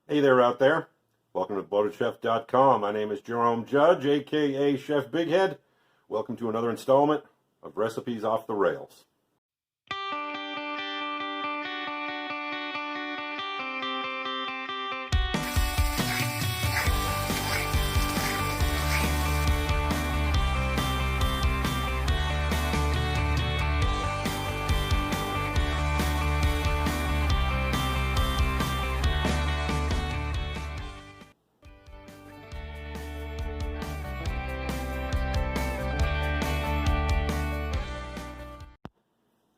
Hey there out there. Welcome to bloatedchef.com. My name is Jerome Judge, aka Chef Big Head. Welcome to another installment of Recipes Off the Rails.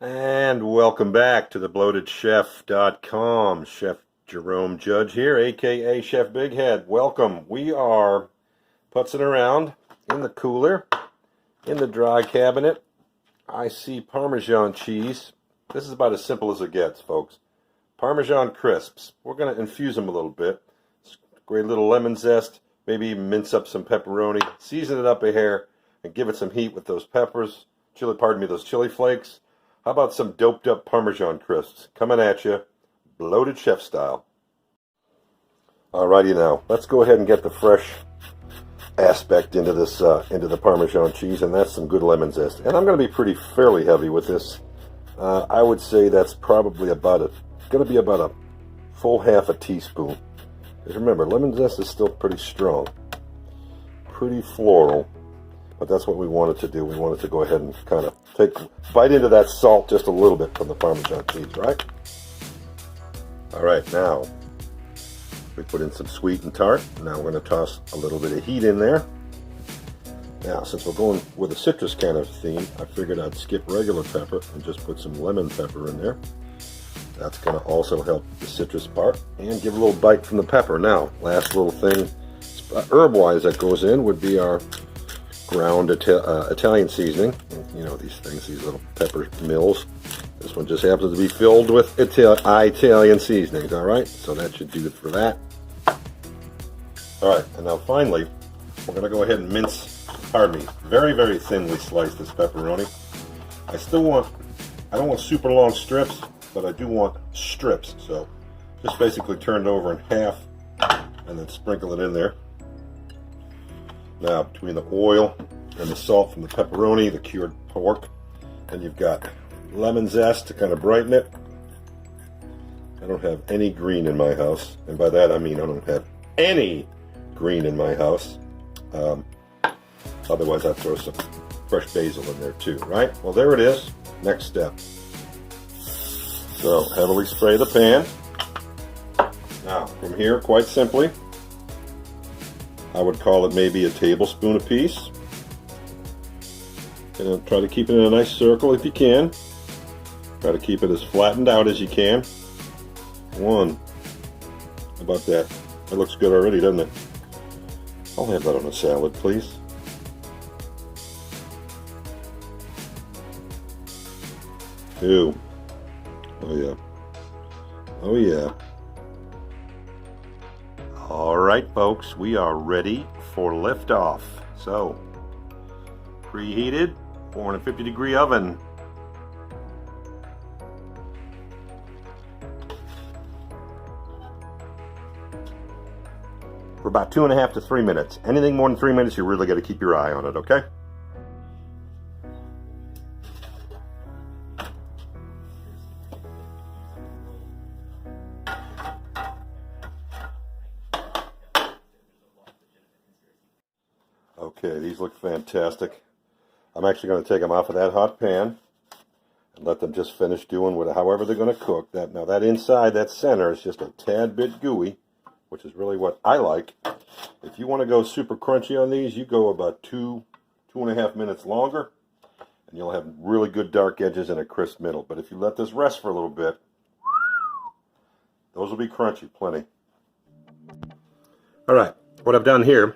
And welcome back to the bloatedchef.com. Chef Jerome Judge here, aka Chef Big Head. Welcome. We are putzing around in the cooler, in the dry cabinet. I see Parmesan cheese. This is about as simple as it gets, folks. Parmesan crisps. We're going to infuse them a little bit. Great little lemon zest. Maybe even mince up some pepperoni. Season it up a hair and give it some heat with those peppers. Those chili flakes. How about some doped up Parmesan crisps coming at you, bloated chef style. Alrighty now, let's go ahead and get the fresh aspect into this, into the Parmesan cheese, and that's some good lemon zest. And I'm going to be fairly heavy with this. I would say that's probably going to be about a full half a teaspoon. Because remember, lemon zest is still pretty strong, pretty floral. But that's what we wanted to do. We wanted to go ahead and kind of bite into that salt just a little bit from the Parmesan cheese, right? All right, now we put in some sweet and tart. Now we're going to toss a little bit of heat in there. Now, since we're going with a citrus kind of theme, I figured I'd skip regular pepper and just put some lemon pepper in there. That's going to also help the citrus part and give a little bite from the pepper. Now, last little thing, herb-wise, that goes in would be our ground Italian seasoning. You know these things, these little pepper mills. This one just happens to be filled with Italian seasonings, alright? So that should do it for that. Alright, and now finally, we're going to go ahead and mince, very, very thinly slice this pepperoni. I don't want super long strips, but I do want strips. So just basically turn it over in half and then sprinkle it in there. Now, between the oil and the salt from the pepperoni, the cured pork, and you've got lemon zest to kind of brighten it. I don't have any green in my house, and by that I mean I don't have any green in my house. Otherwise I'd throw some fresh basil in there too, right? Well, there it is. Next step. So, heavily spray the pan. Now, from here, quite simply, I would call it maybe a tablespoon apiece. And try to keep it in a nice circle if you can. Try to keep it as flattened out as you can. One. How about that? That looks good already, doesn't it? I'll have that on a salad, please. Two. Oh yeah. Oh yeah. Alright folks, we are ready for liftoff. So, preheated, 450 degree oven. For about 2.5 to 3 minutes. Anything more than 3 minutes, you really got to keep your eye on it, okay? Okay, these look fantastic. I'm actually going to take them off of that hot pan and let them just finish doing however they're going to cook. Now that inside, that center is just a tad bit gooey, which is really what I like. If you want to go super crunchy on these, you go about 2.5 minutes longer, and you'll have really good dark edges and a crisp middle. But if you let this rest for a little bit, those will be crunchy plenty. All right, what I've done here,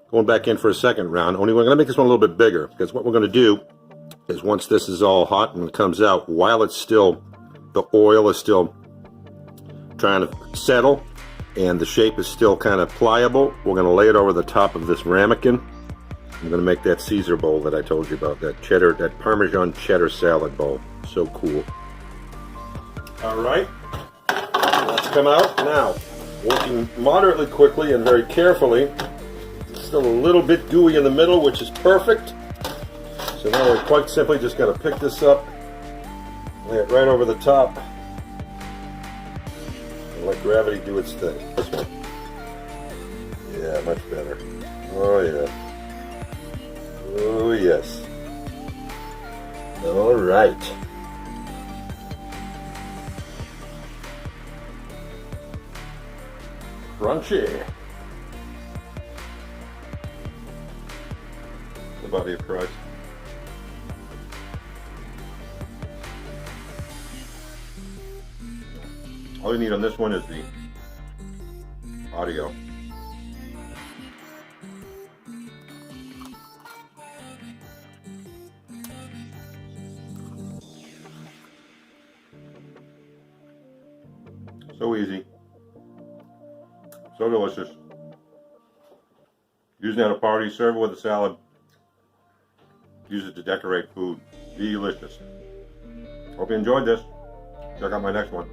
going back in for a second round. We're going to make this one a little bit bigger, because what we're going to do is once this is all hot and it comes out, while it's still, the oil is still trying to settle and the shape is still kind of pliable, we're going to lay it over the top of this ramekin. I'm going to make that Caesar bowl that I told you about, that Parmesan cheddar salad bowl. So cool. All right, let's come out now. Working moderately quickly and very carefully. Still a little bit gooey in the middle, which is perfect. So now we're quite simply just going to pick this up, lay it right over the top, and let gravity do its thing. This one. Yeah, much better. Oh yeah. Oh yes. All right. Crunchy. The body of Christ. All you need on this one is the audio. So easy. So delicious. Use it at a party, serve it with a salad. Use it to decorate food. Delicious. Hope you enjoyed this. Check out my next one.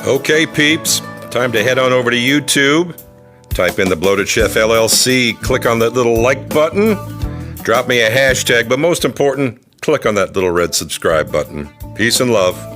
Okay, peeps, time to head on over to YouTube. Type in the Bloated Chef LLC, click on that little like button, drop me a hashtag, but most important, click on that little red subscribe button. Peace and love.